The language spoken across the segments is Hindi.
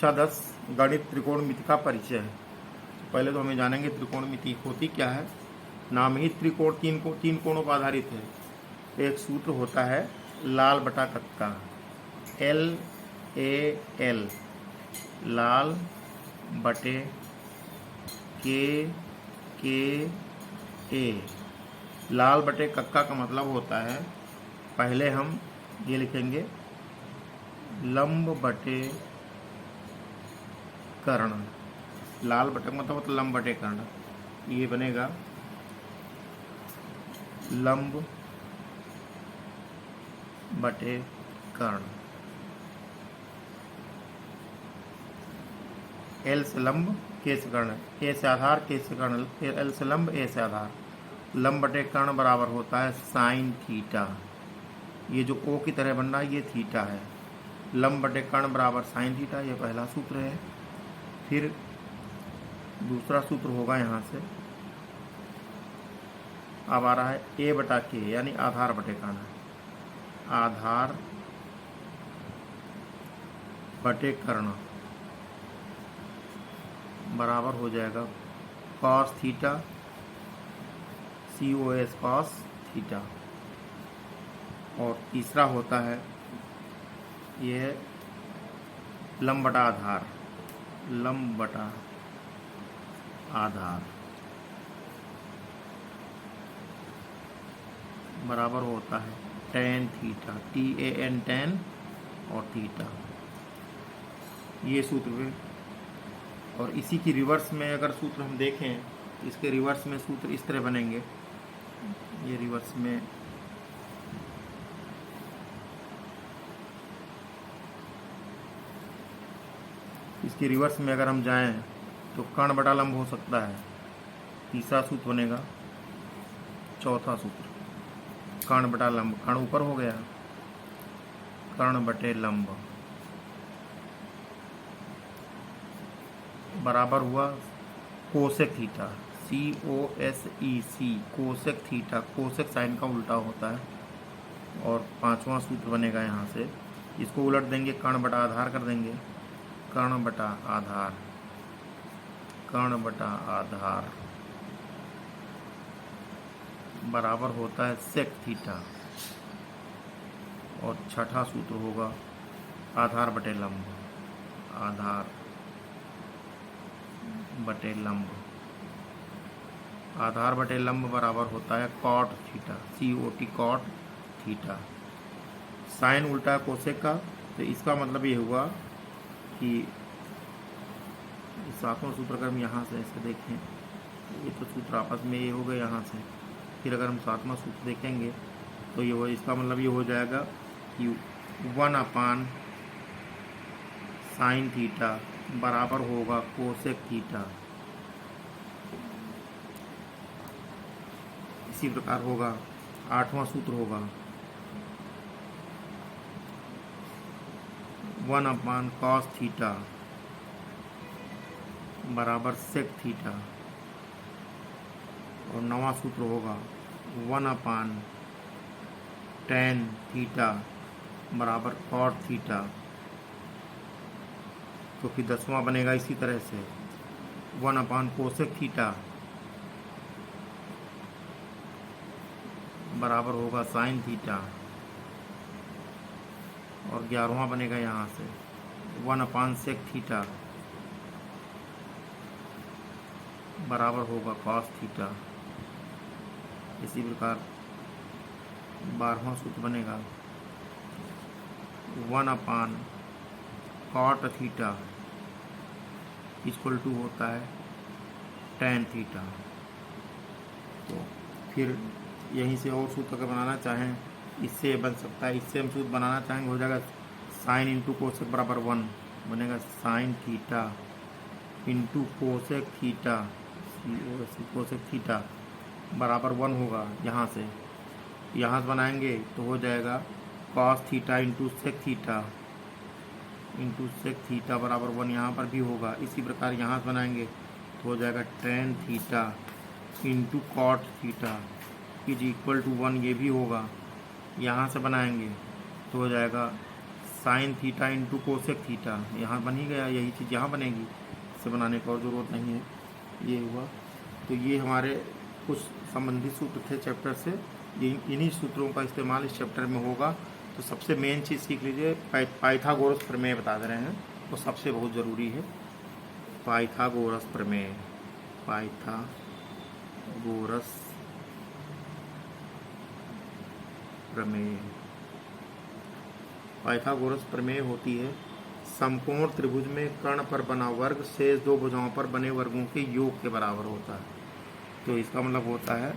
कक्षा 10 गणित त्रिकोणमिति का परिचय है। पहले तो हमें जानेंगे त्रिकोणमिति होती क्या है। नाम ही त्रिकोण तीन कोणों पर आधारित है। एक सूत्र होता है लाल बटा कक्का, LAL, लाल बटे KA। लाल बटे कक्का का मतलब होता है, पहले हम ये लिखेंगे लंब बटे कर्ण। लाल बटे मतलब लंब बटे कर्ण, ये बनेगा लंब बटे कर्ण। L से लंब, K से कर्ण, A से आधार, K से कर्ण, फिर L से लंब, A से आधार। लंब बटे कर्ण बराबर होता है साइन थीटा। ये जो O की तरह बन रहा है ये थीटा है। लंब बटे कर्ण बराबर साइन थीटा, ये पहला सूत्र है। फिर दूसरा सूत्र होगा यहाँ से, अब आ रहा है A बटा K, यानी आधार बटे कर्ण। आधार बटे कर्ण बराबर हो जाएगा cos theta, COS cos theta. और तीसरा होता है ये लंब बटा आधार, लंब बटा आधार बराबर होता है टेन थीटा, TAN टेन और थीटा। ये सूत्र है। और इसी की रिवर्स में अगर सूत्र हम देखें, इसके रिवर्स में सूत्र इस तरह बनेंगे। ये रिवर्स में इसके रिवर्स में अगर हम जाएं तो कर्ण बटा लंब हो सकता है, तीसरा सूत्र बनेगा। चौथा सूत्र कर्ण बटा लंब, कर्ण ऊपर हो गया, कर्ण बटे लंब बराबर हुआ cosec theta, COSEC, cosec theta. Cosec sine का उल्टा होता है। और पांचवा सूत्र बनेगा यहाँ से, इसको उलट देंगे, कर्ण बटा आधार कर देंगे, कर्ण बटा आधार, कर्ण बटा आधार बराबर होता है सेक थीटा। और छठा सूत्र होगा आधार बटे लंब, आधार बटे लंब, आधार बटे लंब बराबर होता है cot theta, COT cot theta. Sine उल्टा है कोसेक का, तो इसका मतलब ये हुआ कि सातवां सूत्र अगर हम यहाँ से ऐसे देखें, ये तो सूत्र आपस में ये हो गए यहाँ से। फिर अगर हम सातवां सूत्र देखेंगे तो ये हो, इसका मतलब ये हो जाएगा कि 1 साइन थीटा बराबर होगा कोसेक थीटा। इसी प्रकार होगा आठवां सूत्र होगा 1 कॉस थीटा बराबर सेक थीटा। और नवा सूत्र होगा 1 टेन थीटा बराबर कॉट थीटा। तो फिर 10वां बनेगा इसी तरह से 1 कोसेक थीटा बराबर होगा साइन थीटा। और 11वां बनेगा यहाँ से 1 सेक थीटा बराबर होगा कॉस थीटा। इसी प्रकार 12वां सूत्र बनेगा 1 कॉट थीटा इक्वल टू होता है टेन थीटा। तो फिर यहीं से और सूत्र अगर बनाना चाहें, इससे बन सकता है, इससे हम सूत्र बनाना चाहेंगे, हो जाएगा साइन इंटू कोसेक बराबर 1 बनेगा sine theta into cosec theta, cosec theta बराबर 1 होगा। यहाँ से बनाएंगे तो हो जाएगा cos theta into sec theta बराबर 1, यहाँ पर भी होगा। इसी प्रकार यहाँ से बनाएंगे तो हो जाएगा tan theta into cot theta is equal to 1, ये भी होगा। यहाँ से बनाएंगे तो हो जाएगा sign theta into cosec theta, यहाँ बन ही गया, यही चीज़ यहाँ बनेगी, इसे बनाने की और ज़रूरत नहीं है। ये हुआ। तो ये हमारे कुछ संबंधित सूत्र थे चैप्टर से, इन्हीं सूत्रों का इस्तेमाल इस चैप्टर में होगा। तो सबसे मेन चीज़ सीख लीजिए, पाइथागोरस प्रमेय बता दे रहे हैं, वो सबसे बहुत ज़रूरी है। पाइथागोरस प्रमेय, पाइथागोरस प्रमेय। पाइथागोरस प्रमेय होती है समकोण त्रिभुज में कर्ण पर बना वर्ग शेष दो भुजाओं पर बने वर्गों के योग के बराबर होता है। तो इसका मतलब होता है,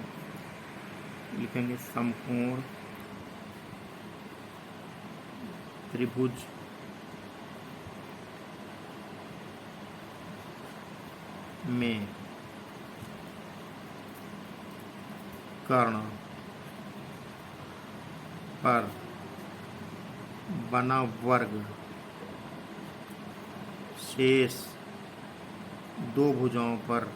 लिखेंगे समकोण त्रिभुज में कर्ण पर बना वर्ग शेष दो भुजाओं पर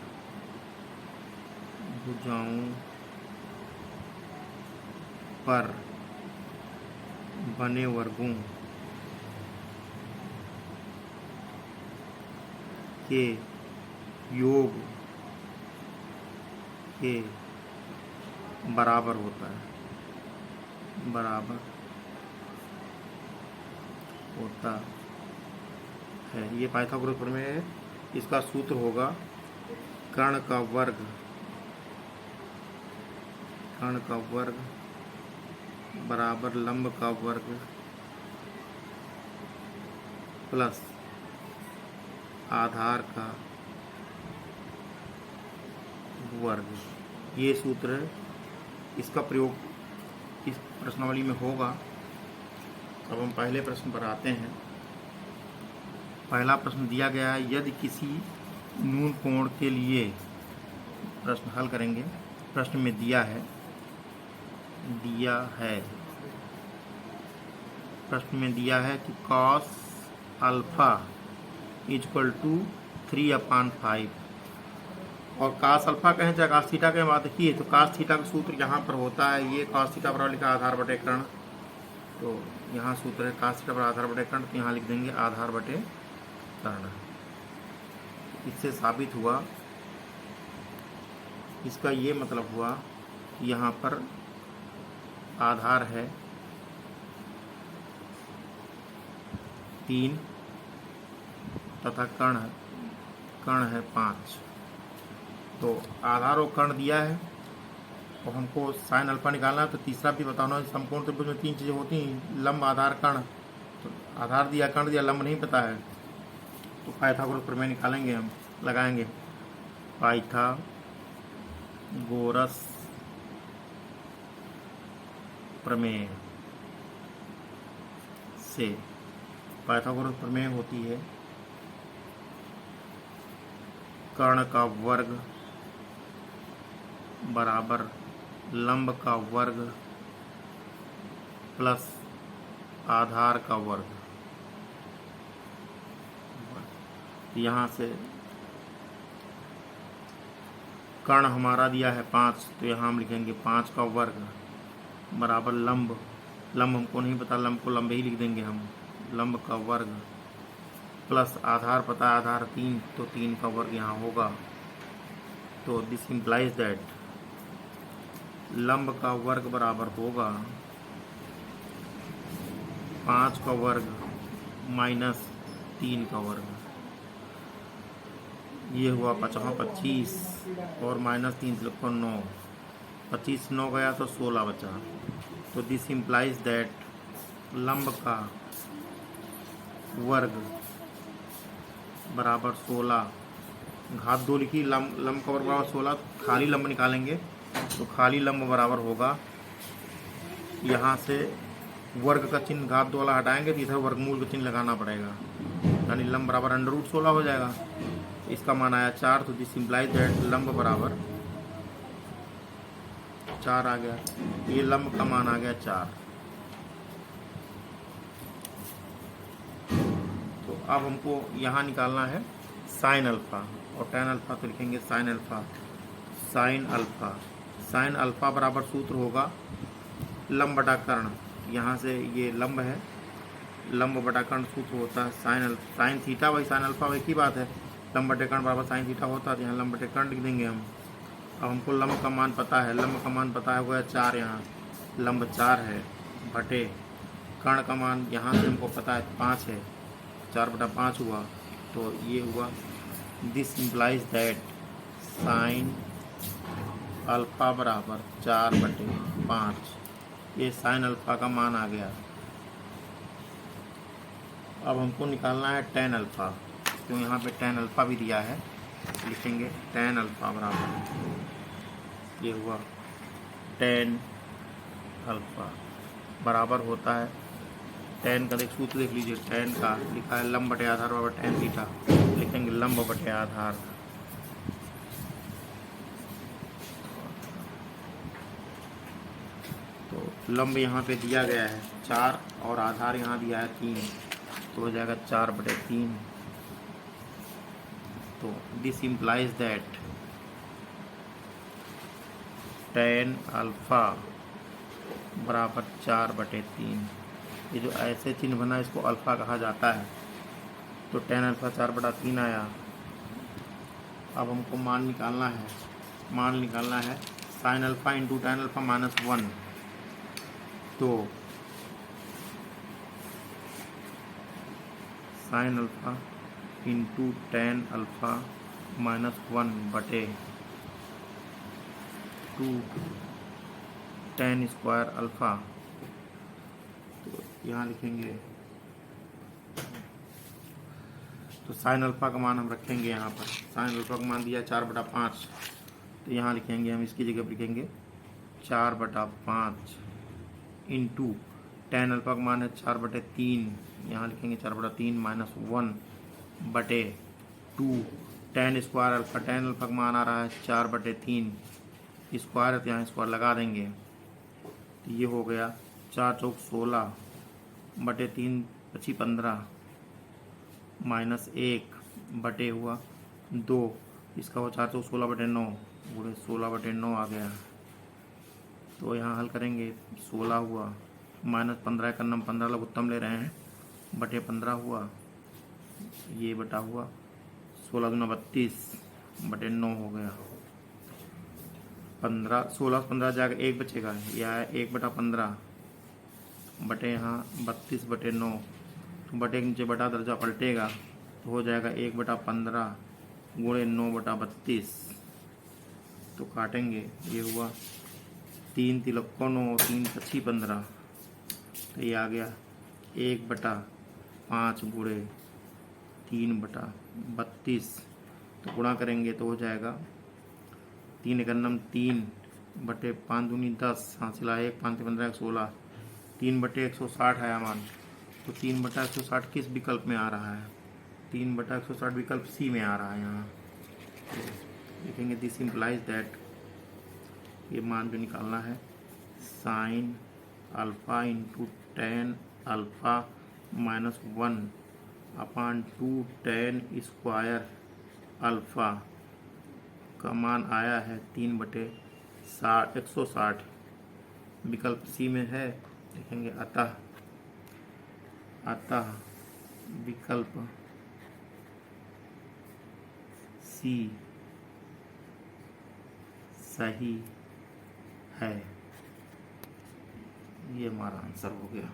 बने वर्गों के योग के बराबर होता है, ये पाइथागोरस प्रमेय है। इसका सूत्र होगा कर्ण का वर्ग बराबर लंब का वर्ग प्लस आधार का वर्ग। ये सूत्र है, इसका प्रयोग इस प्रश्नावली में होगा। अब हम पहले प्रश्न पर आते हैं। पहला प्रश्न दिया गया है, यदि किसी न्यून कोण के लिए, प्रश्न हल करेंगे। प्रश्न में दिया है कि cos अल्फा इक्वल टू 3/5, और cos अल्फा कहें चाहे cos थीटा कहें, बात की है। तो cos थीटा का सूत्र यहाँ पर होता है, ये cos थीटा बराबर लिखा आधार बटे कर्ण। तो यहाँ सूत्र है cos थीटा बराबर आधार बटे कर्ण, तो यहाँ लिख देंगे आधार बटे कर्ण। इससे साबित हुआ, इसका ये मतलब हुआ कि यहाँ पर आधार है 3 तथा कर्ण है 5। तो आधार और कर्ण दिया है और हमको साइन अल्फा निकालना है। तो तीसरा भी बताना, समकोण त्रिभुज में 3 चीज़ें होती हैं, लंब आधार कर्ण। तो आधार दिया, कर्ण दिया, लंब नहीं पता है, तो पाइथागोरस प्रमेय निकालेंगे, हम लगाएंगे पाइथागोरस प्रमेय से। पाइथागोरस प्रमेय होती है कर्ण का वर्ग बराबर लंब का वर्ग प्लस आधार का वर्ग। यहाँ से कर्ण हमारा दिया है 5, तो यहाँ हम लिखेंगे 5 का वर्ग बराबर लंब हमको नहीं पता, लंब को लंब ही लिख देंगे हम, लंब का वर्ग प्लस आधार पता है आधार 3, तो 3 का वर्ग यहाँ होगा। तो दिस इम्प्लाइज दैट लंब का वर्ग बराबर होगा 5 का वर्ग माइनस 3 का वर्ग। ये हुआ 25 और माइनस 3 लिखो 9, 25 9 गया तो 16 बचा। तो दिस इम्प्लाइज दैट लंब का वर्ग बराबर 16, घात 2 लिखी, लंब का वर्ग बराबर 16, खाली लंब निकालेंगे। तो खाली लंब बराबर होगा, यहाँ से वर्ग का चिन्ह घात 2 वाला हटाएंगे तो इधर वर्गमूल का चिन्ह लगाना पड़ेगा, यानी लंब बराबर √16 हो जाएगा। इसका मान आया 4, तो दिस इम्प्लाइज दैट लंब बराबर 4 आ गया। ये लंब का मान आ गया 4। तो अब हमको यहाँ निकालना है साइन अल्फा और tan अल्फा, तो लिखेंगे साइन अल्फा बराबर सूत्र होगा लंब बटा कर्ण। यहाँ से ये लंब है, लंब बटा कर्ण सूत्र होता है sine theta by sine alpha, एक ही बात है। लंब बटे कर्ण बराबर साइन थीटा होता है, यहाँ लंब बटे कर्ण लिख देंगे हम। अब हमको लंब का मान पता है, लंब का मान पता है हुआ 4, यहाँ लंब 4 है, बटे कर्ण का मान यहाँ से हमको पता है 5 है, 4/5 हुआ। तो ये हुआ, this implies that sine alpha बराबर 4/5, ये साइन अल्फा का मान आ गया। अब हमको निकालना है टेन अल्फा, क्यों यहाँ पे टेन अल्फा भी दिया है, लिखेंगे टेन अल्फा बराबर, ये हुआ टेन अल्फा बराबर होता है, टेन का सूत्र देख लीजिए, टेन का लिखा है लंब बटे आधार बराबर टेन थीटा, लिखेंगे लंब बटे आधार। तो लंब यहाँ पे दिया गया है 4 और आधार यहाँ दिया है 3, तो हो जाएगा 4/3। तो this implies that tan alpha बराबर 4/3। ये जो ऐसे चिन्ह बना इसको अल्फा कहा जाता है। तो टेन अल्फा 4/3 आया। अब हमको मान निकालना है sine alpha into tan alpha -1। तो sine alpha into tan alpha -1/2 ten square alpha. तो यहाँ लिखेंगे, तो साइन अल्फा का मान हम रखेंगे यहाँ पर, साइन अल्फा का मान दिया 4/5, तो यहाँ लिखेंगे हम, इसकी जगह पर लिखेंगे 4/5 इंटू टेन अल्फा का मान है 4/3, यहाँ लिखेंगे 4/3 -1/2 ten square alpha, tan alpha का मान आ रहा है 4/3 स्क्वायर है, तो यहाँ स्क्वायर लगा देंगे। तो ये हो गया 4 चौक 16 बटे 3 पची 15 -1 बटे हुआ 2, इसका हो 4 चौक 16/9 गुणे 16/9 आ गया। तो यहाँ हल करेंगे, 16 हुआ -15 का नम 15 लघुत्तम ले रहे हैं, बटे 15 हुआ, ये बटा हुआ 16 दूना 32/9 हो गया। 16 से 15 जाकर 1 बचेगा, यह है 1/15 बटे यहाँ 32/9, तो बटे के नीचे बटा दर्जा पलटेगा, तो हो जाएगा 1/15 गुणे 9/32। तो काटेंगे, ये हुआ 3 तिलक को 9, 3 पच्छी 15, तो ये आ गया 1/5 गुणे 3/32। तो गुणा करेंगे तो हो जाएगा 3 एकन्नम 3 बटे 5 दूनी 10, हासिला 1 5 15 16, 3/160 आया मान। तो 3/160 किस विकल्प में आ रहा है? 3/160 विकल्प सी में आ रहा है। यहाँ लिखेंगे दिस इम्प्लाइज दैट, ये मान जो निकालना है sine alpha into tan alpha -1/2 ten square alpha का मान आया है 3/160, विकल्प सी में है। लिखेंगे अतः विकल्प सी सही है। ये हमारा आंसर हो गया।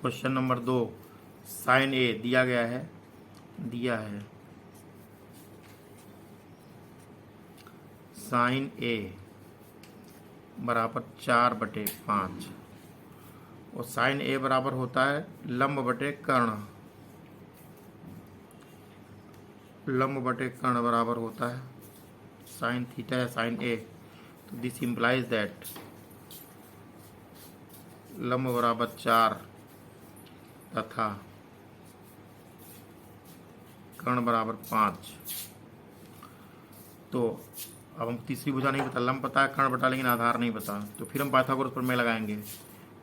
क्वेश्चन नंबर 2, साइन ए दिया है साइन ए बराबर 4/5 और साइन ए बराबर होता है लंब बटे कर्ण, बराबर होता है साइन थीटा या साइन ए। तो दिस इम्प्लाइज दैट लंब बराबर 4 तथा कर्ण बराबर 5। तो अब हम तीसरी भुजा नहीं पता, लंब पता है, कर्ण पता, लेकिन आधार नहीं पता। तो फिर हम पाइथागोरस प्रमेय लगाएंगे।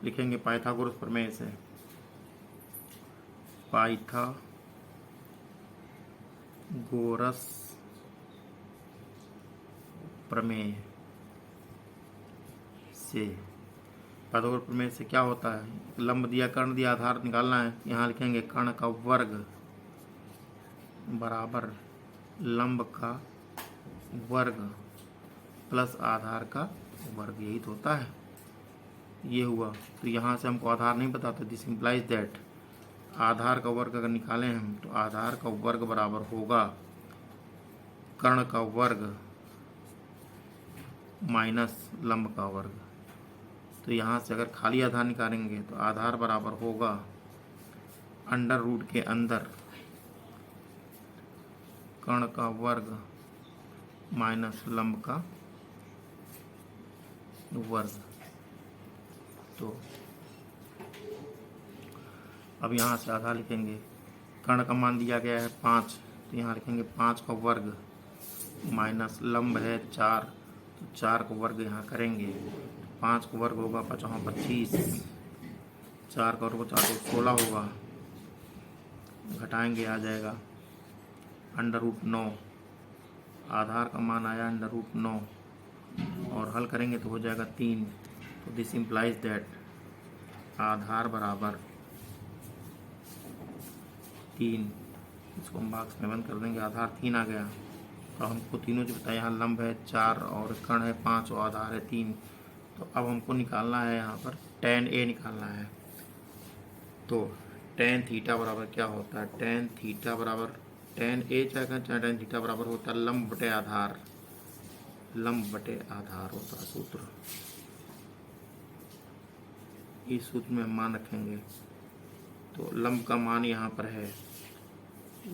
लिखेंगे पाइथागोरस प्रमेय से, पाइथागोरस प्रमेय से पाइथागोरस प्रमेय से क्या होता है, लंब दिया, कर्ण दिया, आधार निकालना है। यहाँ लिखेंगे कर्ण का वर्ग बराबर लंब का वर्ग प्लस आधार का वर्ग, यही तो होता है। ये हुआ। तो यहाँ से हमको आधार नहीं पता, तो दिस इम्प्लाइज दैट आधार का वर्ग अगर निकालें हम तो आधार का वर्ग बराबर होगा कर्ण का वर्ग माइनस लंब का वर्ग। तो यहाँ से अगर खाली आधार निकालेंगे तो आधार बराबर होगा अंडर रूट के अंदर कर्ण का वर्ग माइनस लंब का वर्ग। तो अब यहाँ से आधार लिखेंगे, कर्ण का मान दिया गया है 5, तो यहाँ लिखेंगे 5 का वर्ग माइनस लंब है 4, तो 4 का वर्ग यहाँ करेंगे, 5 का वर्ग होगा 5 25, 4 का वर्ग 4 16 होगा, घटाएंगे आ जाएगा अंडर रूट 9, आधार का मान आया अंडर रूट 9, और हल करेंगे तो हो जाएगा 3। तो दिस इम्प्लाइज दैट आधार बराबर 3, इसको हम बॉक्स में बंद कर देंगे, आधार 3 आ गया। तो हमको तीनों जो बताया, यहाँ लंब है 4 और कर्ण है 5 और आधार है 3। तो अब हमको निकालना है यहाँ पर tan A निकालना है। तो tan थीटा बराबर क्या होता है, tan थीटा बराबर tan A चाहे tan थीटा बराबर होता है लंब बटे आधार, लंब बटे आधार होता है सूत्र। इस सूत्र में हम मान रखेंगे। तो लंब का मान यहाँ पर है,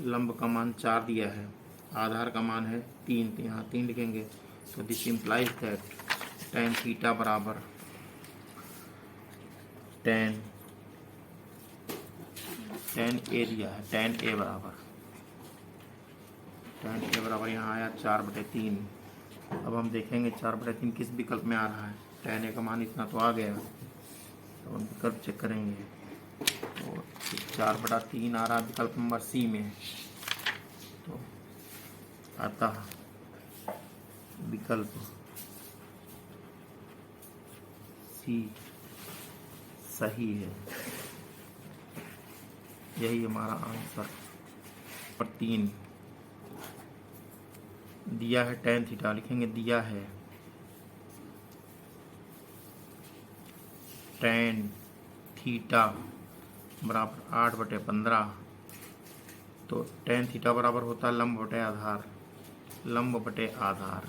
लंब का मान 4 दिया है, आधार का मान है 3, तो यहाँ 3 लिखेंगे। तो this implies that tan theta बराबर tan A दिया है, tan A बराबर यहाँ आया 4/3। अब हम देखेंगे 4/3 किस विकल्प में आ रहा है। tan A का मान इतना तो आ गया, तो हम विकल्प चेक करेंगे। तो 4/3 आ रहा है विकल्प नंबर सी में। तो अतः विकल्प सी सही है, यही हमारा आंसर। और 3 दिया है tan थीटा, लिखेंगे दिया है tan थीटा बराबर 8/15। तो tan थीटा बराबर होता है लंब बटे आधार, लंब बटे आधार।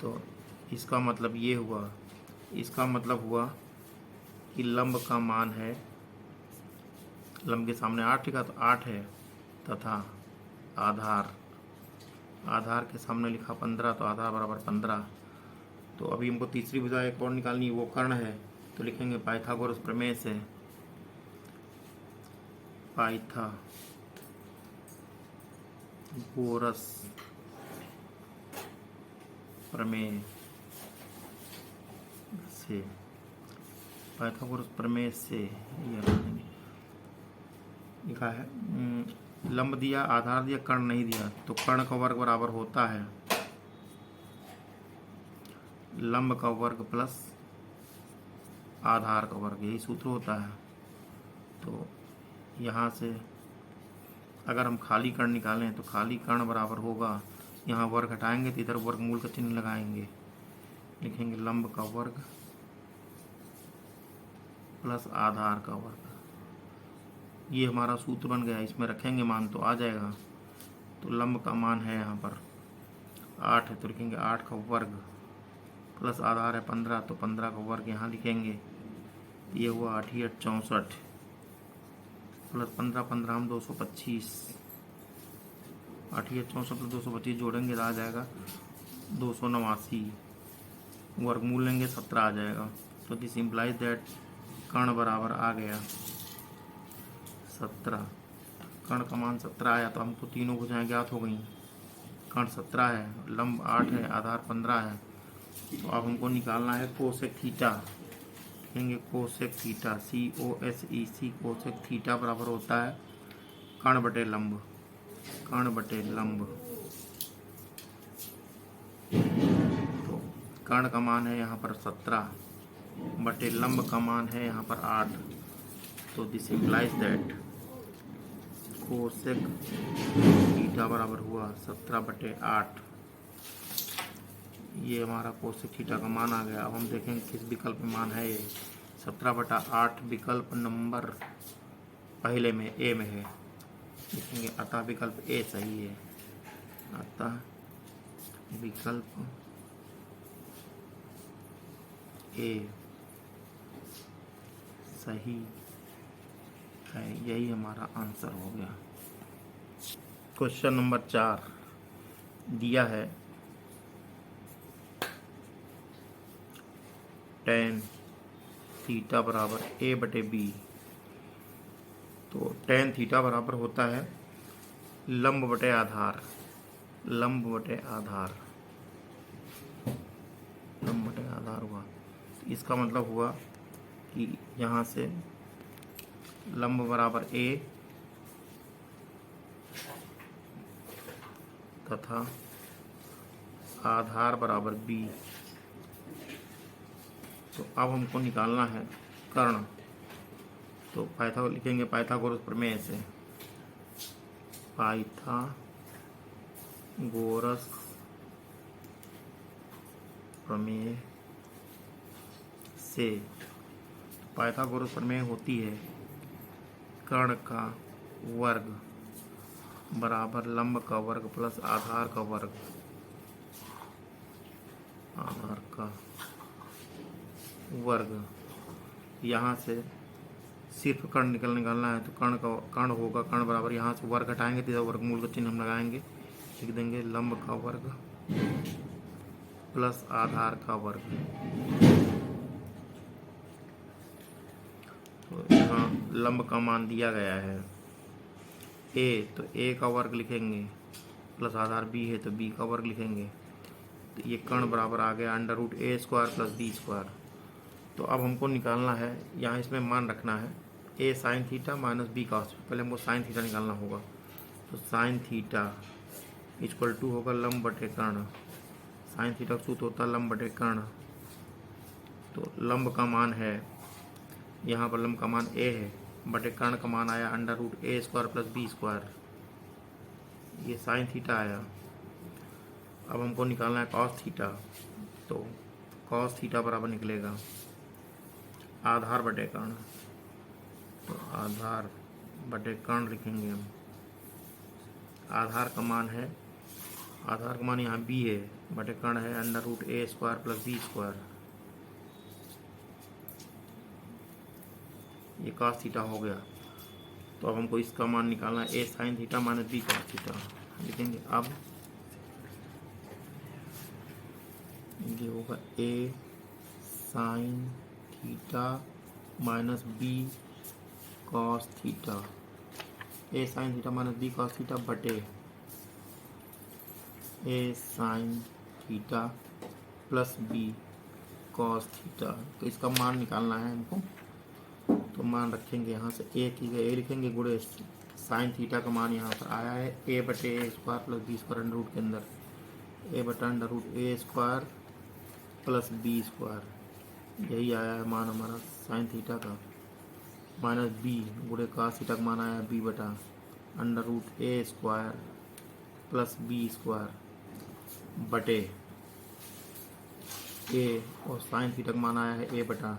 तो इसका मतलब ये हुआ, इसका मतलब हुआ कि लंब का मान है, लंब के सामने 8 लिखा तो 8 है, तथा आधार के सामने लिखा 15, तो आधार बराबर 15। तो अभी हमको तीसरी भुजा एक और निकालनी, वो कर्ण है। तो लिखेंगे पाइथागोरस प्रमेय से, पाइथागोरस प्रमेय से, पाइथागोरस प्रमेय से ये लिखा है, लंब दिया, आधार दिया, कर्ण नहीं दिया, तो कर्ण का वर्ग बराबर होता है लंब का वर्ग प्लस आधार का वर्ग, यही सूत्र होता है। तो यहाँ से अगर हम खाली कर्ण निकालें तो खाली कर्ण बराबर होगा, यहाँ वर्ग हटाएंगे तो इधर वर्गमूल का चिन्ह लगाएंगे, लिखेंगे लंब का वर्ग प्लस आधार का वर्ग। ये हमारा सूत्र बन गया, इसमें रखेंगे मान तो आ जाएगा। तो लंब का मान है यहाँ पर 8 है, तो लिखेंगे 8 का वर्ग प्लस आधार है 15, तो 15 का वर्ग यहाँ लिखेंगे। ये हुआ 8 × 8 = 64 प्लस 15 15 225, 8 × 8 = 64 प्लस 225 जोड़ेंगे तो आ जाएगा 289, वर्गमूल लेंगे 17 आ जाएगा। तो दिस इम्प्लाइज दैट कर्ण बराबर आ गया 17। कर्ण का मान 17 आया, तो हमको तीनों भुजाएं ज्ञात हो गई। कर्ण 17 है, लंब 8 है, आधार 15 है। तो अब हमको निकालना है कोसेक थीटा, लिखेंगे cosec theta, COSEC, cosec theta बराबर होता है कर्ण बटे लंब, कर्ण बटे लंब। तो कर्ण का मान है यहाँ पर 17, बटे लंब का मान है यहाँ पर 8, तो this implies that cosec theta बराबर हुआ 17/8। ये हमारा कोसेक थीटा का मान आ गया। अब हम देखेंगे किस विकल्प में मान है ये। 17/8 विकल्प नंबर पहले में ए में है, लिखेंगे अतः विकल्प ए सही है। अतः विकल्प ए सही है, यही हमारा आंसर हो गया। क्वेश्चन नंबर 4 दिया है tan थीटा बराबर a/b। तो tan थीटा बराबर होता है लंब बटे आधार, लंब बटे आधार, लंब बटे आधार हुआ। इसका मतलब हुआ कि यहाँ से लंब बराबर a तथा आधार बराबर b। तो अब हमको निकालना है कर्ण। तो लिखेंगे पाइथागोरस प्रमेय से, पाइथागोरस प्रमेय से। पाइथागोरस प्रमेय होती है कर्ण का वर्ग बराबर लंब का वर्ग प्लस आधार का वर्ग, आधार का वर्ग। यहाँ से सिर्फ कर्ण निकालना है, तो कर्ण होगा, कर्ण बराबर यहाँ से वर्ग हटाएंगे तो वर्गमूल का चिन्ह हम लगाएंगे, लिख देंगे लंब का वर्ग प्लस आधार का वर्ग। तो यहाँ लंब का मान दिया गया है a, तो a का वर्ग लिखेंगे प्लस आधार b है तो b का वर्ग लिखेंगे। तो ये कर्ण बराबर आ गया √a² प्लस b²। तो अब हमको निकालना है, यहाँ इसमें मान रखना है a sine theta minus b cos। पहले हमको साइन थीटा निकालना होगा। तो साइन थीटा इक्वल टू होगा लंब बटे कर्ण। साइन थीटा का सूत्र होता है लंब बटे कर्ण। तो लंब का मान है, यहाँ पर लंब का मान a है, बटे कर्ण का मान आया √a² प्लस b²। ये साइन थीटा आया। अब हमको निकालना है कॉस थीटा। तो कॉस थीटा बराबर निकलेगा आधार बटे कर्ण। तो आधार बटे कर्ण लिखेंगे हम। आधार का मान है, आधार का मान यहाँ b है, बटे कर्ण है √a² प्लस b²। ये कॉस थीटा हो गया। तो अब हमको इसका मान निकालना है a sine theta minus b cos theta लिखेंगे। अब ये होगा a sine theta minus b cos theta, a sine theta minus b cos theta बटे a sine theta plus b cos theta. तो इसका मान निकालना है हमको। तो मान रखेंगे यहाँ से a की जगह a लिखेंगे गुणे साइन थीटा का मान यहाँ पर आया है a बटे a² plus b² under root के अंदर a बटा √a² प्लस b²। यही आया है मान हमारा साइन थीटा का, माइनस b गुणे कॉस थीटा का मान आया b बटा √a² प्लस b² बटे a, और साइन थीटा का मान आया है a बटा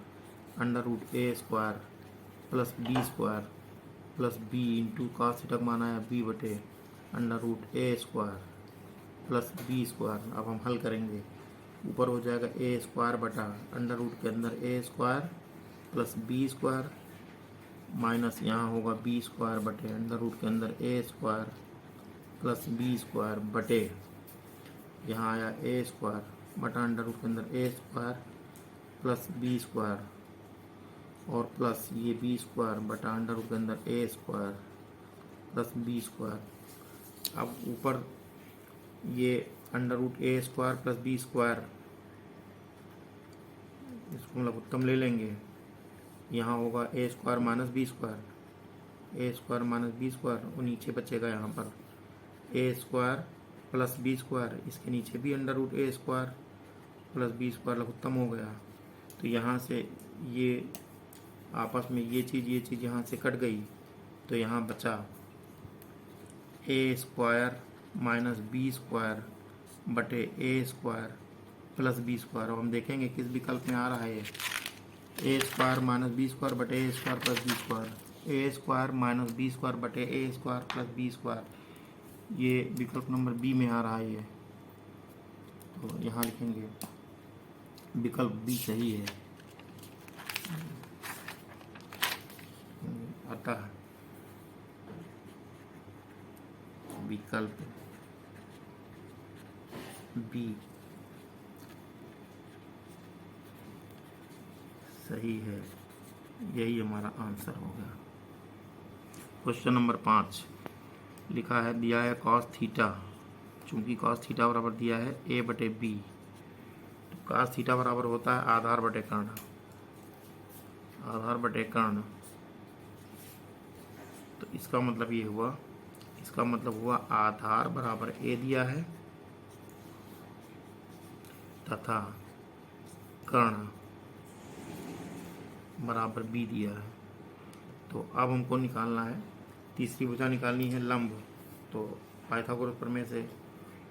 √a² plus b² plus b into cos theta का मान आया b बटे √a² प्लस b²। अब हम हल करेंगे, ऊपर हो जाएगा a² बटा अंडर रूट के अंदर a² प्लस b² माइनस यहाँ होगा b² बटे अंडर रूट के अंदर a² प्लस b² बटे यहाँ आया a² बटा अंडर रूट के अंदर a² प्लस b² और प्लस ये b² बटा अंडर रूट के अंदर a² प्लस b²। अब ऊपर ये under root a² plus b², इसको लघुत्तम ले लेंगे। यहाँ होगा a² minus b², a² minus b², और नीचे बचेगा यहाँ पर a² प्लस b²। इसके नीचे भी under root a² plus b² लघुत्तम हो गया। तो यहाँ से ये आपस में ये चीज़ यहाँ से कट गई, तो यहाँ बचा a² माइनस b² बटे a² प्लस b²। अब हम देखेंगे किस विकल्प में आ रहा है ये। a² माइनस b² बटे a² plus b², a² minus b² बटे a² प्लस b², ये विकल्प नंबर बी में आ रहा है ये। तो यहाँ लिखेंगे विकल्प बी सही है। अतः विकल्प बी सही है, यही हमारा आंसर हो गया। क्वेश्चन नंबर 5 लिखा है, दिया है cos थीटा, चूंकि cos थीटा बराबर दिया है a बटे बी, तो cos थीटा बराबर होता है आधार बटे कर्ण, आधार बटे कर्ण। तो इसका मतलब ये हुआ, इसका मतलब हुआ आधार बराबर a दिया है तथा कर्ण बराबर b दिया है। तो अब हमको निकालना है, तीसरी भुजा निकालनी है लंब। तो पाइथागोरस प्रमेय से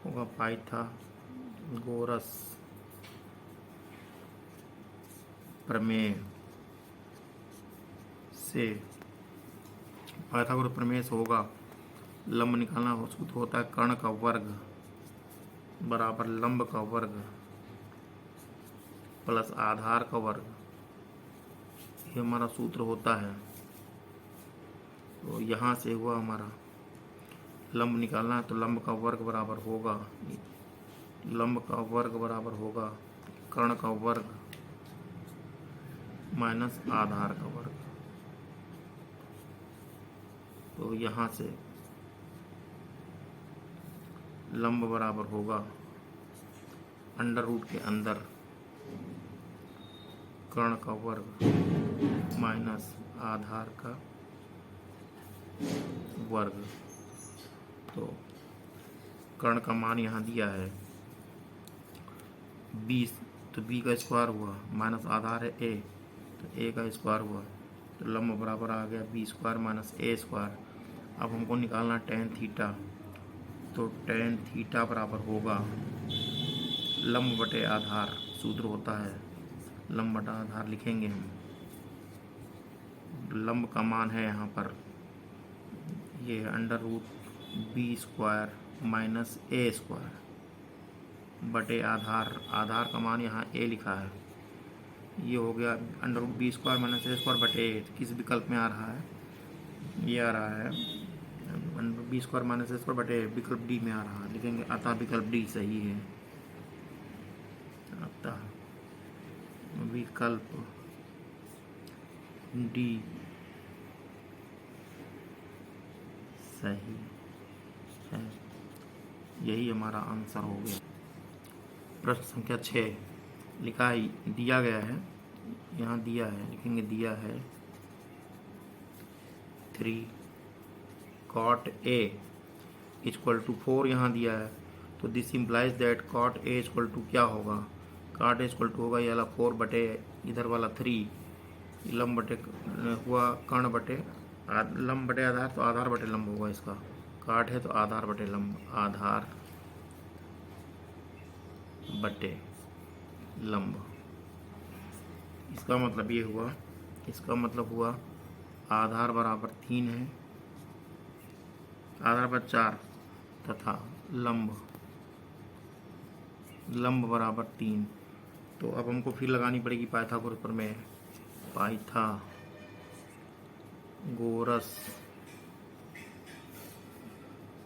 होगा, पाइथागोरस प्रमेय से, पाइथागोरस प्रमेय से होगा लंब निकालना हो, सूत्र होता है कर्ण का वर्ग बराबर लंब का वर्ग प्लस आधार का वर्ग, ये हमारा सूत्र होता है। तो यहाँ से हुआ हमारा लंब निकालना है, तो लंब का वर्ग बराबर होगा, लंब का वर्ग बराबर होगा कर्ण का वर्ग माइनस आधार का वर्ग। तो यहाँ से लंब बराबर होगा अंडर रूट के अंदर कर्ण का वर्ग माइनस आधार का वर्ग। तो कर्ण का मान यहाँ दिया है 20, तो b का स्क्वायर हुआ, माइनस आधार है a, तो a का स्क्वायर हुआ, तो लंब बराबर आ गया b² माइनस a²। अब हमको निकालना tan थीटा, तो tan थीटा बराबर होगा लंब बटे आधार, सूत्र होता है लंब बटा आधार, लिखेंगे हम। लंब का मान है यहाँ पर ये under root b² minus a² बटे आधार, आधार का मान यहाँ a लिखा है, ये हो गया under root b² minus a² बटे a। किस विकल्प में आ रहा है, ये आ रहा है under root b² minus a² बटे a, विकल्प डी में आ रहा है, लिखेंगे अतः विकल्प डी सही है। अतः विकल्प डी सही है, यही हमारा आंसर हो गया। प्रश्न संख्या 6 लिखा है, दिया गया है, यहाँ दिया है, लिखेंगे दिया है 3 cot a इक्वल टू 4 यहाँ दिया है, तो this implies that cot a equal to क्या होगा, cot a इक्वल टू होगा ये वाला 4 बटे इधर वाला 3, लंब बटे हुआ कर्ण बटे लंब बटे आधार, तो आधार बटे लंब होगा, इसका काट है तो आधार बटे लंब, आधार बटे लंब। इसका मतलब ये हुआ, इसका मतलब हुआ आधार बराबर 3 है, आधार पर 4 तथा लंब, लंब बराबर 3। तो अब हमको फिर लगानी पड़ेगी पाइथागोरस प्रमेय, पाइथागोरस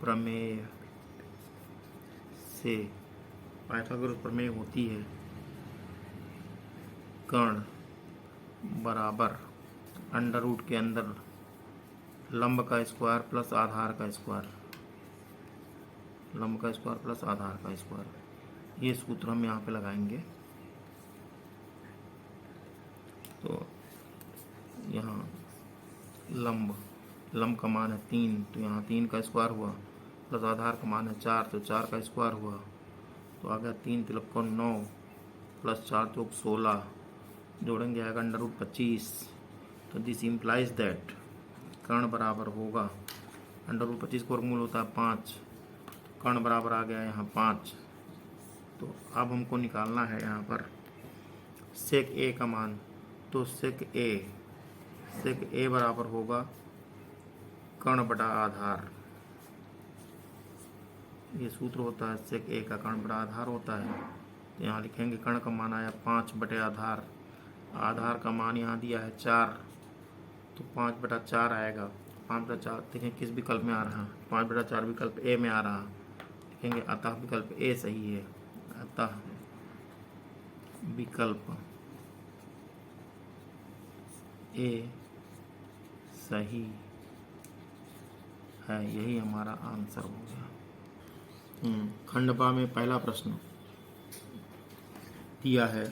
प्रमेय से, पाइथागोरस प्रमेय होती है कर्ण बराबर अंडर रूट के अंदर लंब का स्क्वायर प्लस आधार का स्क्वायर, लंब का स्क्वायर प्लस आधार का स्क्वायर, ये सूत्र हम यहाँ पे लगाएंगे। तो यहाँ लंब, लंब का मान है 3, तो यहाँ 3 का स्क्वायर हुआ, प्लस आधार का मान है 4, तो 4 का स्क्वायर हुआ, तो आ गया 3 × 9 प्लस 4 × 16, जोड़ेंगे आएगा √25। तो दिस इम्प्लाइज दैट कर्ण बराबर होगा √25 का वर्गमूल होता है 5, कर्ण बराबर आ गया यहाँ 5। तो अब हमको निकालना है यहाँ पर सेक ए का मान। तो सेक ए बराबर होगा कर्ण बटा आधार। ये सूत्र होता है सेक ए का कर्ण बटा आधार होता है। तो यहाँ लिखेंगे कर्ण का मान आया 5 बटे आधार, आधार का मान यहाँ दिया है 4, तो 5/4 आएगा। 5/4 देखें किस विकल्प में आ रहा है, 5/4 विकल्प ए में आ रहा है। लिखेंगे अतः विकल्प ए सही है, अतः विकल्प ए सही है, यही हमारा आंसर हो गया। खंड बा में पहला प्रश्न दिया है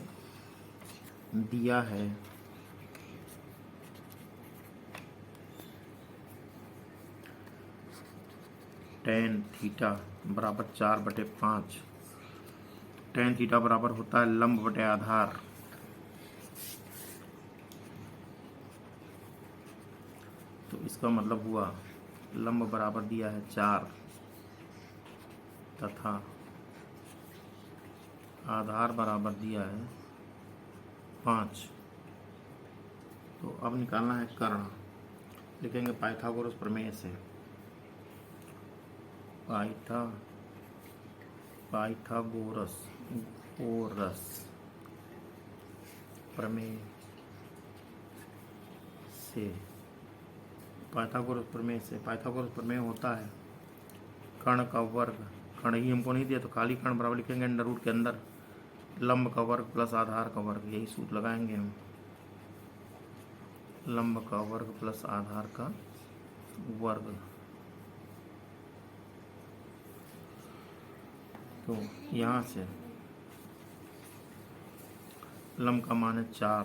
tan थीटा बराबर 4/5। tan थीटा बराबर होता है लंब बटे आधार। तो इसका मतलब हुआ लंब बराबर दिया है 4 तथा आधार बराबर दिया है 5। तो अब निकालना है कर्ण। लिखेंगे पाइथागोरस प्रमेय से, पाइथागोरस प्रमेय से, पाइथागोरस प्रमेय होता है कर्ण का वर्ग, कर्ण ही हमको नहीं दिया तो खाली कर्ण बराबर लिखेंगे अंडर रूट के अंदर लंब का वर्ग प्लस आधार का वर्ग, यही सूत्र लगाएंगे हम, लंब का वर्ग प्लस आधार का वर्ग। तो यहाँ से लंब का मान है 4,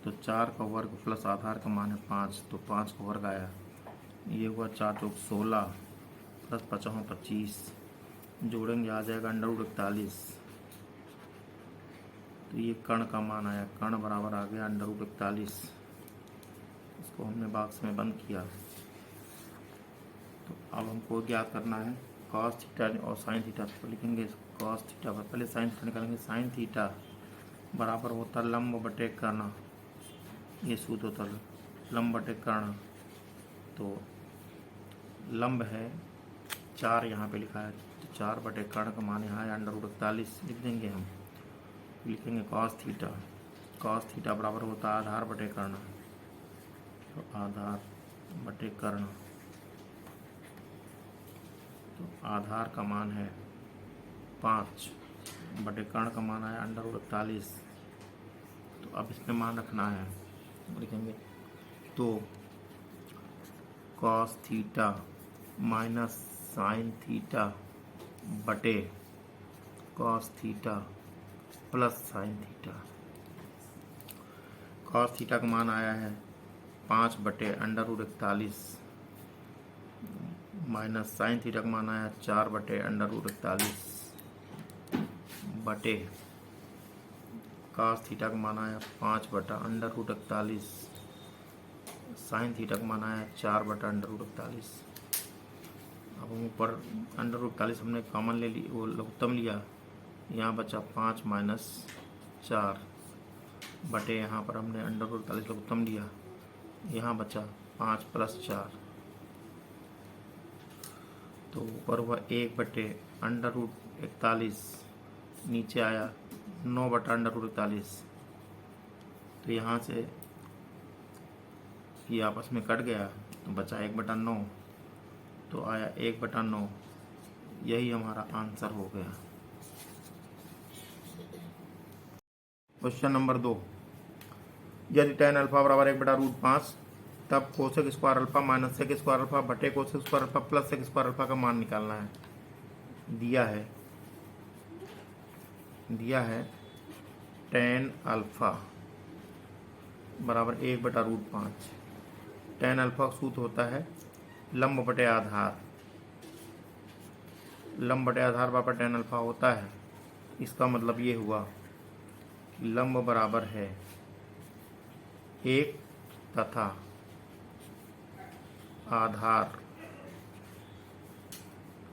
तो 4 का वर्ग प्लस आधार का मान है 5, तो 5 का वर्ग आया। ये हुआ 4 चौक 16 प्लस 5 25, जोड़ेंगे आ जाएगा √41। तो ये कर्ण का मान आया, कर्ण बराबर आ गया √41। इसको हमने बॉक्स में बंद किया। तो अब हमको ज्ञात करना है कॉस थीटा और साइन थीटा। तो लिखेंगे कॉस थीटा पर पहले साइन थीटा निकालेंगे। साइन थीटा बराबर होता है लंब बटे कर्ण, ये सूत्र होता है लंब बटे कर्ण। तो लंब है 4 यहाँ पे लिखा है, तो 4 बटे कर्ण का मान यहाँ है √41 लिख देंगे हम। लिखेंगे कॉस थीटा बराबर होता है आधार बटे कर्ण, तो आधार बटे कर्ण। तो आधार का मान है 5 बटे कर्ण का मान है √41। तो अब इसमें मान रखना है, लिखेंगे तो cos theta minus sine theta बटे cos theta plus sine theta. Cos theta का मान आया है 5 बटे √41 माइनस साइन थीटा का मान आया 4 बटे √41 बटे कॉस थीटा का मान आया 5 बटा √41, साइन थीटा का मान आया 4 बटा √41। अब हम ऊपर √41 हमने कॉमन ले ली, वो लघुत्तम लिया, यहाँ बचा 5 माइनस 4 बटे यहाँ पर हमने √41 लघुत्तम लिया, यहाँ बचा 5 प्लस 4। तो ऊपर हुआ 1 बटे √41, नीचे आया 9 बटा √41। तो यहाँ से ये आपस में कट गया तो बचा 1/9, तो आया 1/9। यही हमारा आंसर हो गया। क्वेश्चन नंबर 2, यदि tan अल्फा बराबर 1/√5 तब cosec square alpha minus sec square alpha बटे cosec square alpha plus sec square alpha का मान निकालना है। दिया है tan अल्फा बराबर 1/√5। tan अल्फा का सूत्र होता है लंब बटे आधार, लंब बटे आधार बराबर tan अल्फा होता है। इसका मतलब ये हुआ कि लंब बराबर है एक तथा आधार,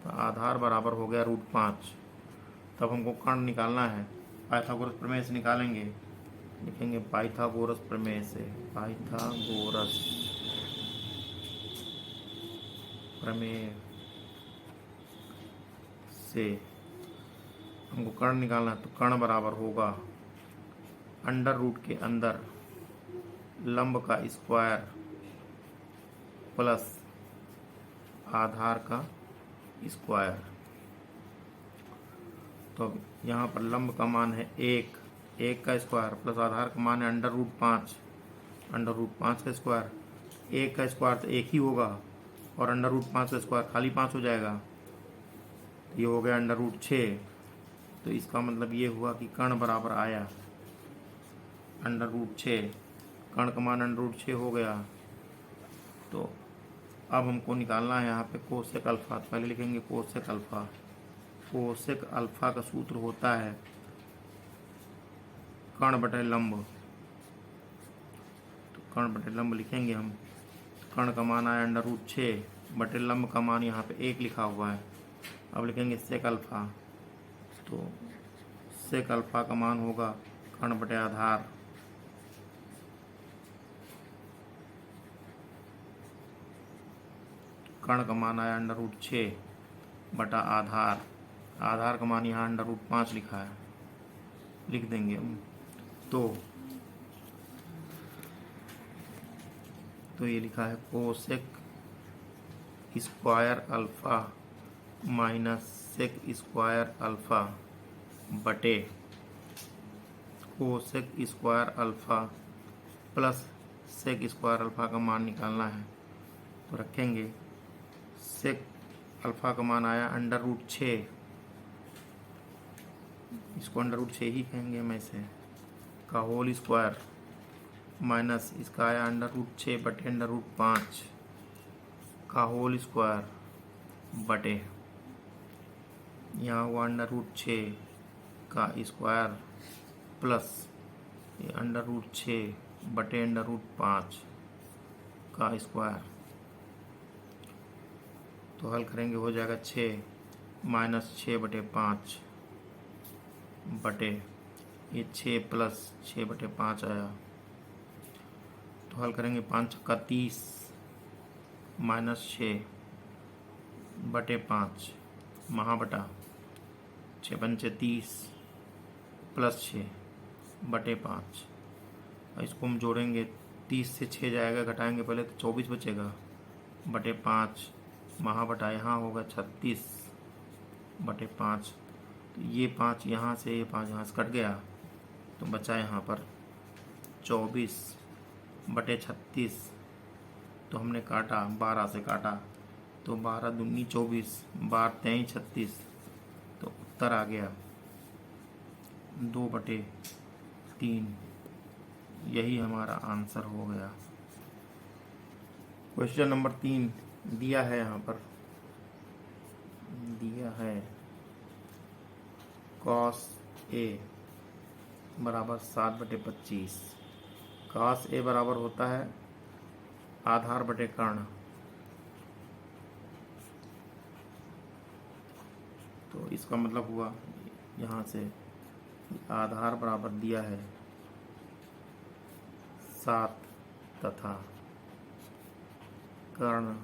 तो आधार बराबर हो गया √5। तब हमको कर्ण निकालना है, पाइथागोरस प्रमेय से निकालेंगे। लिखेंगे पाइथागोरस प्रमेय से, पाइथागोरस प्रमेय से हमको कर्ण निकालना है। तो कर्ण बराबर होगा अंडर रूट के अंदर लंब का स्क्वायर प्लस आधार का स्क्वायर। तो अब यहाँ पर लंब का मान है 1 का स्क्वायर प्लस आधार का मान है √5, √5 का स्क्वायर। 1 का स्क्वायर तो 1 ही होगा और √5 का स्क्वायर खाली 5 हो जाएगा। तो ये हो गया √6। तो इसका मतलब ये हुआ कि कर्ण बराबर आया √6। कर्ण का मान √6 हो गया। तो अब हमको निकालना है यहाँ पे कोसेक अल्फा। पहले लिखेंगे कोसेक अल्फा। कोसेक अल्फा का सूत्र होता है कर्ण बटे लंब। तो कर्ण बटे लंब लिखेंगे हम। कर्ण का मान आया √6 बटे लंब का मान यहाँ पे 1 लिखा हुआ है। अब लिखेंगे सेक अल्फा। तो सेक अल्फा का मान होगा कर्ण बटे आधार, कर्ण का मान आया √6 बटा आधार। आधार का मान यहाँ √5 लिखा है, लिख देंगे हम। तो ये लिखा है cosec square alpha minus sec square alpha बटे cosec square alpha plus sec square alpha का मान निकालना है। तो रखेंगे सेक अल्फा का मान आया √6, इसको √6 ही कहेंगे हम ऐसे, का होल स्क्वायर माइनस इसका आया √6 बटे √5 का होल स्क्वायर बटे यहाँ हुआ √6 का स्क्वायर प्लस √6 बटे √5 का स्क्वायर। तो हल करेंगे हो जाएगा 6 माइनस 6 बटे 5 बटे ये 6 प्लस 6 बटे 5 आया। तो हल करेंगे 5 का 30 माइनस 6 बटे 5 महाबटा 6 पंचे 30 प्लस 6 बटे 5। इसको हम जोड़ेंगे, 30 से 6 जाएगा, घटाएंगे पहले तो 24 बचेगा बटे 5 महाबटा यहाँ होगा 36 बटे 5। तो ये 5 यहाँ से, ये 5 यहाँ से कट गया, तो बचा यहाँ पर 24 बटे 36। तो हमने काटा 12 से काटा, तो 12 दूनी 24, 12 तेईं 36। तो उत्तर आ गया 2/3। यही हमारा आंसर हो गया। क्वेश्चन नंबर 3 दिया है, यहाँ पर दिया है cos A बराबर 7/25। cos A बराबर होता है आधार बटे कर्ण। तो इसका मतलब हुआ यहाँ से आधार बराबर दिया है 7 तथा कर्ण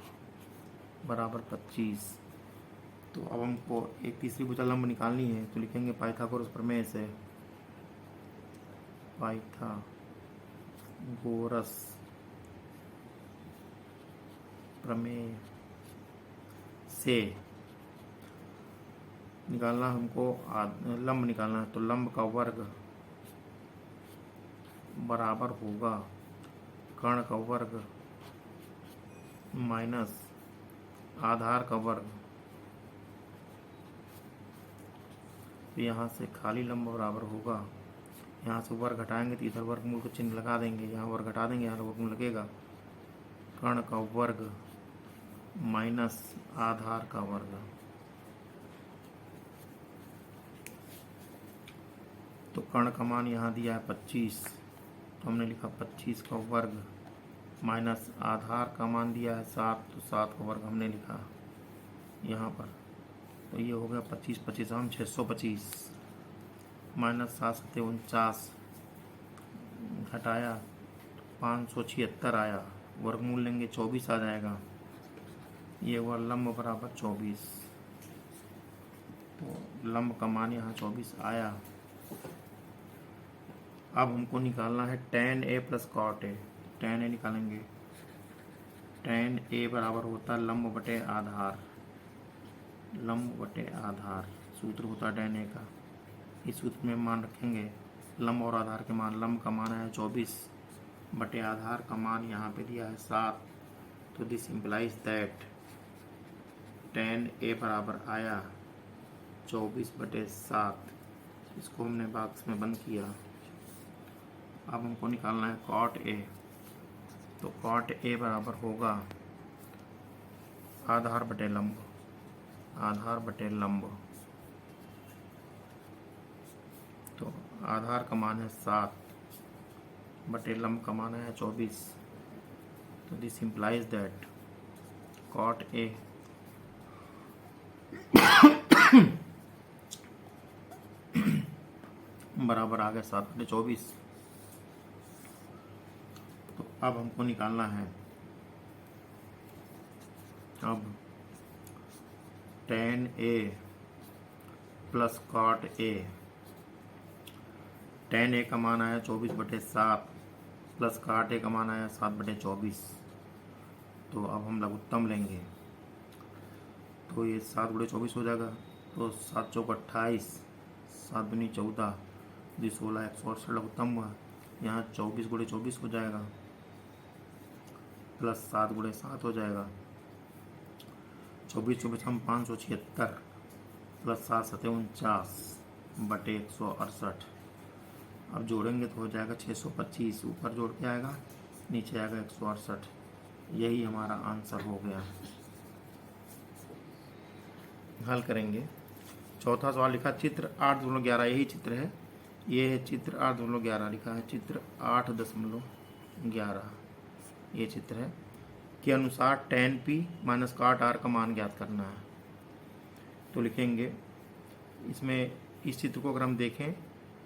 बराबर 25। तो अब हमको एक तीसरी भुजा लंब निकालनी है। तो लिखेंगे पाइथागोरस प्रमेय से, पाइथागोरस प्रमेय से निकालना हमको लंब निकालना है। तो लंब का वर्ग बराबर होगा कर्ण का वर्ग माइनस आधार का वर्ग। तो यहाँ से खाली लंब बराबर होगा, यहाँ से वर्ग घटाएंगे तो इधर वर्गमूल का चिन्ह लगा देंगे, यहाँ वर्ग घटा देंगे, यहाँ वर्गमूल लगेगा। कर्ण का वर्ग माइनस आधार का वर्ग। तो कर्ण का मान यहाँ दिया है 25 तो हमने लिखा 25 का वर्ग माइनस आधार का मान दिया है 7, तो 7 का वर्ग हमने लिखा यहाँ पर। तो ये हो गया 25 25 हम 625 माइनस 7 7 49 घटाया 576 आया, वर्गमूल लेंगे 24 आ जाएगा। ये हुआ लंब बराबर 24। तो लंब का मान यहाँ 24 आया। अब हमको निकालना है tan a plus cot a. tan a निकालेंगे, tan a बराबर होता है लंब बटे आधार, लंब बटे आधार सूत्र होता है tan a का। इस सूत्र में मान रखेंगे लंब और आधार के मान। लंब का मान है 24 बटे आधार का मान यहाँ पे दिया है 7। तो this implies that tan a बराबर आया 24 बटे 7। इसको हमने बॉक्स में बंद किया। अब हमको निकालना है कॉट a। तो कॉट a बराबर होगा आधार बटे लंब, आधार बटे लंब। तो आधार का मान है 7 बटे लंब का मान है 24। तो this implies that cot a बराबर आ गया 7 बटे 24। तो अब हमको निकालना है अब tan a plus cot a। tan a का मान आया 24 बटे 7 प्लस कॉट a का मान आया 7 बटे 24। तो अब हम लघुत्तम लेंगे, तो ये 7 बटे 24 हो जाएगा। तो 7 चौक 28, 7 दूनी 14, 2 16, 168 लघुत्तम हुआ। यहाँ 24 गुणे 24 हो जाएगा प्लस 7 गुणे 7 हो जाएगा। 24 24 हम 576 प्लस 7 7 49 बटे 168। अब जोड़ेंगे तो हो जाएगा 625। ऊपर जोड़ के आएगा, नीचे आएगा 168। यही हमारा आंसर हो गया। हल करेंगे। चौथा सवाल लिखा चित्र 8.11। यही चित्र है, ये है चित्र 8.11 लिखा है, चित्र 8.11 ये चित्र है के अनुसार tan p minus cot r का मान ज्ञात करना है। तो लिखेंगे इसमें, इस चित्र को अगर हम देखें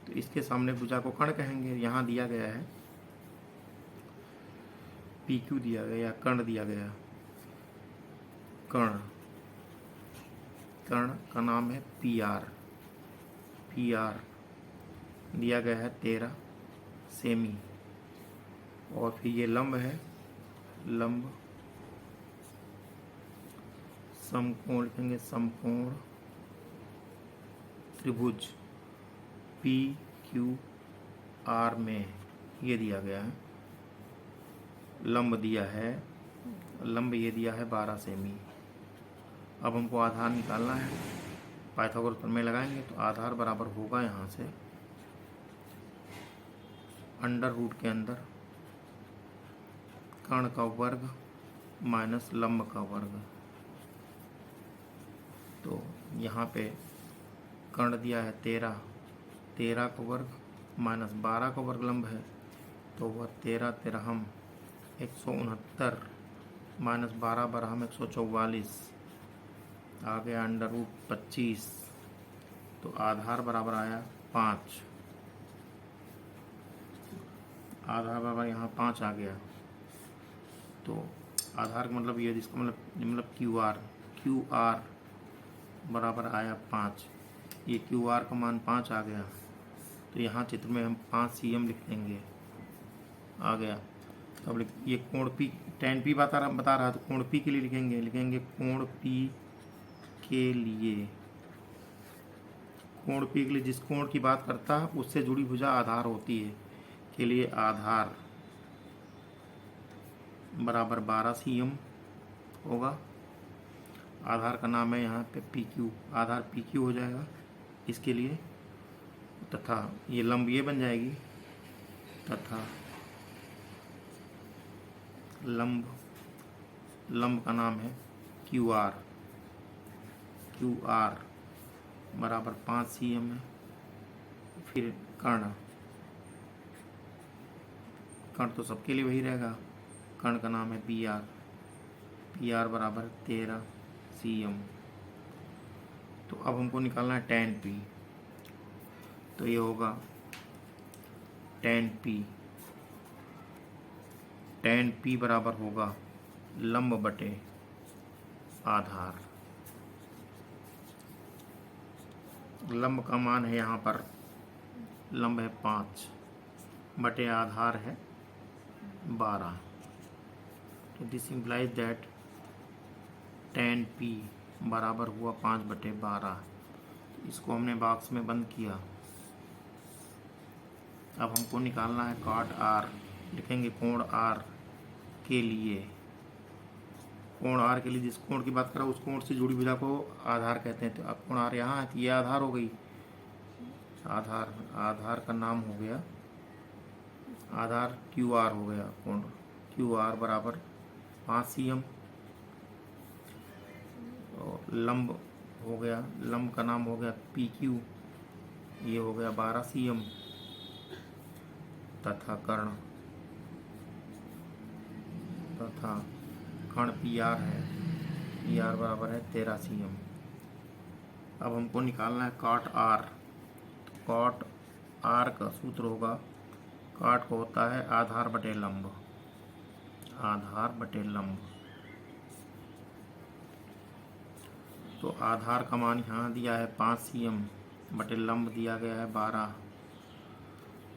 तो इसके सामने भुजा को कर्ण कहेंगे। यहाँ दिया गया है PQ दिया गया, कर्ण दिया गया, कर्ण, कर्ण का नाम है PR, PR दिया गया है 13 सेमी। और फिर ये लंब है, लंब, समकोण लिखेंगे, समकोण त्रिभुज PQR में ये दिया गया है। लंब दिया है, लंब ये दिया है 12 सेमी। अब हमको आधार निकालना है। पाइथागोरस प्रमेय लगाएंगे तो आधार बराबर होगा यहाँ से अंडर रूट के अंदर कर्ण का वर्ग माइनस लंब का वर्ग। तो यहाँ पे कर्ण दिया है 13, 13 का वर्ग माइनस 12 का वर्ग लंब है। तो वह 13 13 हम 169 माइनस 12 12 हम 144 आ गया अंडर रूट 25। तो आधार बराबर आया 5, आधार बराबर यहाँ 5 आ गया। तो आधार का मतलब ये, जिसका मतलब QR बराबर आया 5। ये QR का मान 5 आ गया। तो यहाँ चित्र में हम 5 cm लिख देंगे, आ गया। तो अब ये कोण P, tan P बता रहा है, तो कोण P के लिए लिखेंगे कोण P के लिए, कोण P के लिए जिस कोण की बात करता है उससे जुड़ी भुजा आधार होती है, के लिए आधार बराबर 12 cm होगा। आधार का नाम है यहाँ पे PQ, आधार PQ हो जाएगा इसके लिए। तथा ये लंब ये बन जाएगी, तथा लंब, लंब का नाम है QR, QR बराबर 5 cm है। फिर कर्ण, कण तो सबके लिए वही रहेगा, कण का नाम है पी आर। पी आर बराबर 13 cm। तो अब हमको निकालना है tan p। तो ये होगा tan p। tan p बराबर होगा लंब बटे आधार। लंब का मान है यहाँ पर, लंब है 5 बटे आधार है 12। तो this implies that tan p बराबर हुआ 5 बटे 12। इसको हमने बॉक्स में बंद किया। अब हमको निकालना है cot r। लिखेंगे कोण r के लिए, कोण r के लिए जिस कोण की बात करा उस कोण से जुड़ी भुजा को आधार कहते हैं। तो अब कोण r यहाँ है तो ये आधार हो गई। आधार का नाम हो गया आधार क्यू आर हो गया। कोण क्यू आर बराबर 5 cm। और लंब हो गया, लंब का नाम हो गया पी क्यू, ये हो गया 12 cm। तथा कर्ण पी आर है, पी आर बराबर है 13 cm। अब हमको निकालना है cot r। तो cot r का सूत्र होगा, cot को होता है आधार बटे लंब, आधार बटे लंब। तो आधार का मान यहाँ दिया है 5 cm बटे लंब दिया गया है 12।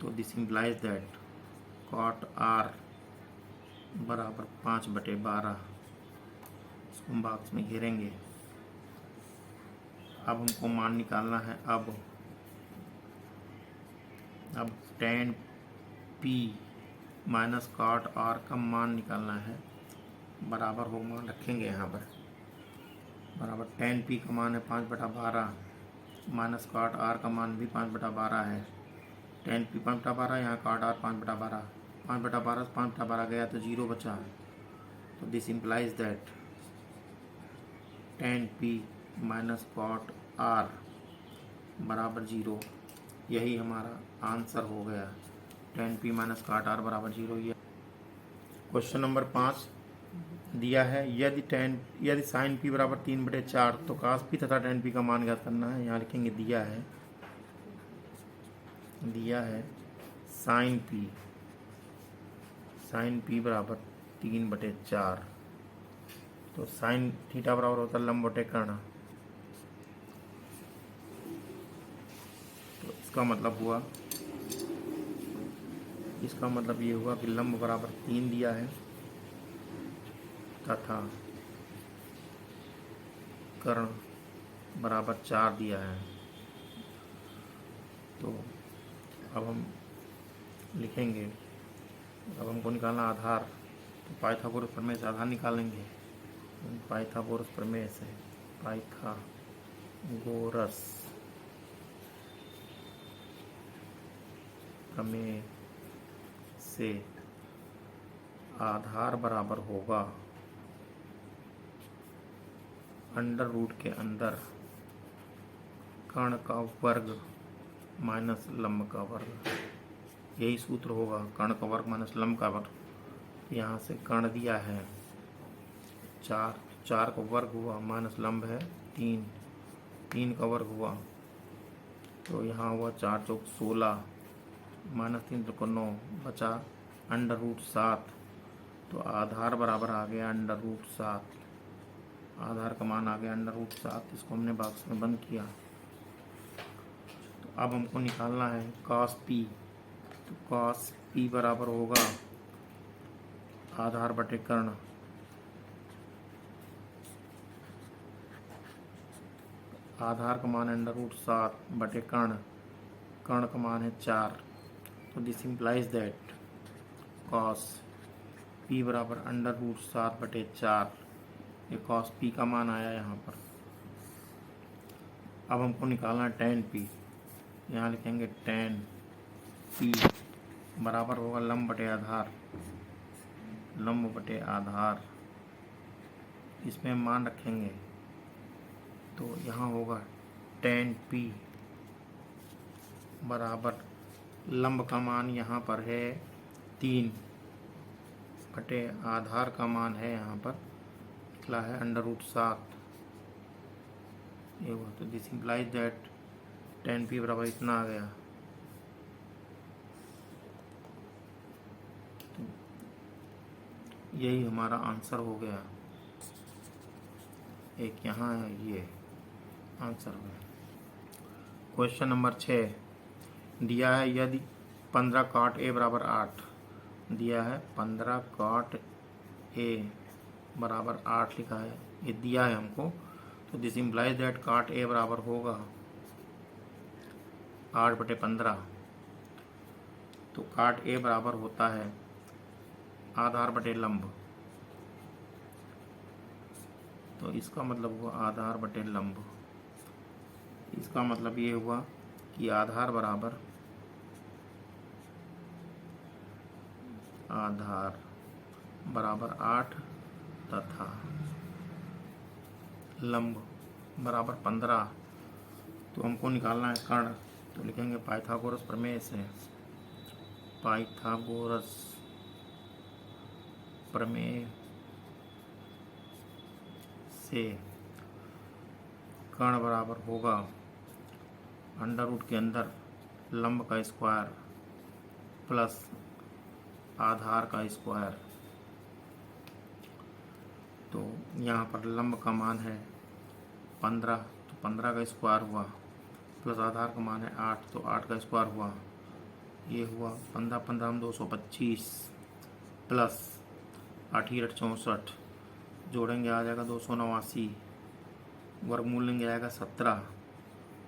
तो this implies that cot r बराबर 5 बटे 12। इसको हम बॉक्स में घेरेंगे। अब हमको मान निकालना है। अब tan p minus cot r का मान निकालना है। बराबर हो, मान रखेंगे यहाँ पर, बराबर tan p का मान है 5 बटा 12 माइनस cot r का मान भी 5 बटा 12 है। tan p 5 बटा 12, यहाँ cot r 5 बटा 12, 5 बटा 12 से 5 बटा 12 गया तो 0 बचा। तो this implies that tan p minus cot r बराबर 0। यही हमारा आंसर हो गया, tan p minus cot r बराबर 0। ये क्वेश्चन नंबर 5 दिया है, यदि sin p बराबर 3/4 तो cos p तथा tan p का मान ज्ञात करना है। यहाँ लिखेंगे दिया है sin p बराबर 3/4। तो sin थीटा बराबर होता है लंब बटे कर्ण। तो इसका मतलब ये हुआ कि लंब बराबर 3 दिया है तथा कर्ण बराबर 4 दिया है। तो अब हम लिखेंगे, अब हमको निकालना आधार। तो पाइथागोरस प्रमेय से आधार निकालेंगे। पाइथागोरस प्रमेय से आधार बराबर होगा अंडर रूट के अंदर कर्ण का वर्ग माइनस लंब का वर्ग। यही सूत्र होगा, कर्ण का वर्ग माइनस लंब का वर्ग। यहाँ से कर्ण दिया है 4 का वर्ग हुआ माइनस लंब है 3 का वर्ग हुआ। तो यहाँ हुआ 4 चौक 16 माइनस 3 तो 9 बचा अंडर रूट 7। तो आधार बराबर आ गया अंडर रूट 7। आधार का मान आ गया अंडर रूट 7। इसको हमने बॉक्स में बंद किया। तो अब हमको निकालना है cos p। तो cos p बराबर होगा आधार बटे कर्ण। आधार का मान अंडर रूट 7 बटे कर्ण का मान है 4। तो this implies that cos p बराबर अंडर रूट 7 बटे 4। ये cos p का मान आया यहाँ पर। अब हमको निकालना है tan p। यहाँ लिखेंगे tan p बराबर होगा लंब बटे आधार। इसमें मान रखेंगे तो यहाँ होगा tan p बराबर लंब का मान यहाँ पर है 3 बटे आधार का मान है यहाँ पर निकला है √7। ये हुआ, तो दिस इम्प्लाइज दैट 10p बराबर इतना आ गया। तो यही हमारा आंसर हो गया। एक यहाँ है, ये आंसर हो गया। क्वेश्चन नंबर 6 दिया है यदि 15 cot a बराबर 8 दिया है, 15 cot a बराबर 8 लिखा है, ये दिया है हमको। तो this implies that cot a बराबर होगा 8/15। तो cot a बराबर होता है आधार बटे लंब। तो इसका मतलब हुआ आधार बटे लंब। इसका मतलब ये हुआ कि आधार बराबर आधार बराबर 8 तथा लंब बराबर 15। तो हमको निकालना है कर्ण। तो लिखेंगे पाइथागोरस प्रमेय से, पाइथागोरस प्रमेय से कर्ण बराबर होगा अंडर रूट के अंदर लंब का स्क्वायर प्लस आधार का स्क्वायर। तो यहाँ पर लंब का मान है 15, तो 15 का स्क्वायर हुआ, प्लस आधार का मान है 8, तो 8 का स्क्वायर हुआ। ये हुआ 15 15 225 प्लस 8 8 64, जोड़ेंगे आ जाएगा 289, वर्गमूल लेंगे आएगा 17।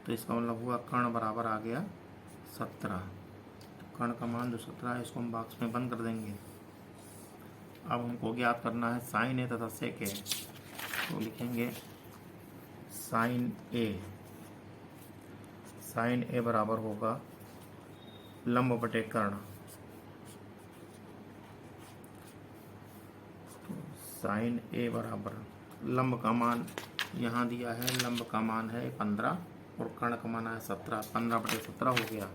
तो इसका मतलब हुआ कर्ण बराबर आ गया 17। तो कर्ण का मान जो 17 है इसको हम बॉक्स में बंद कर देंगे। अब हमको ज्ञात करना है साइन ए तथा सेक ए। तो लिखेंगे साइन ए बराबर होगा लंब बटे कर्ण। तो साइन ए बराबर लंब का मान यहाँ दिया है, लंब का मान है 15 और कर्ण का मान है 17। 15/17 हो गया,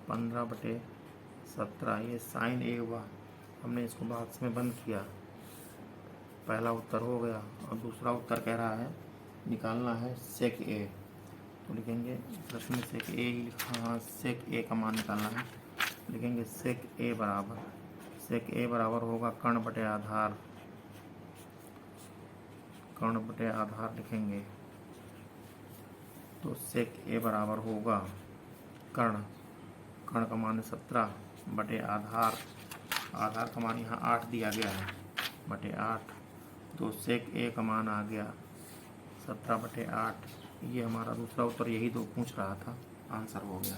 15/17। ये साइन ए हुआ, हमने इसको बॉक्स में बंद किया। पहला उत्तर हो गया और दूसरा उत्तर कह रहा है निकालना है सेक ए। तो लिखेंगे प्रश्न में सेक ए ही लिखा, हाँ सेक ए का मान निकालना है। लिखेंगे सेक ए बराबर होगा कर्ण बटे आधार, कर्ण बटे आधार लिखेंगे। तो सेक ए बराबर होगा कर्ण का मान 17 बटे आधार का मान यहाँ 8 दिया गया है बटे 8। तो सेक ए का मान आ गया 17/8। ये हमारा दूसरा उत्तर, यही तो पूछ रहा था, आंसर हो गया।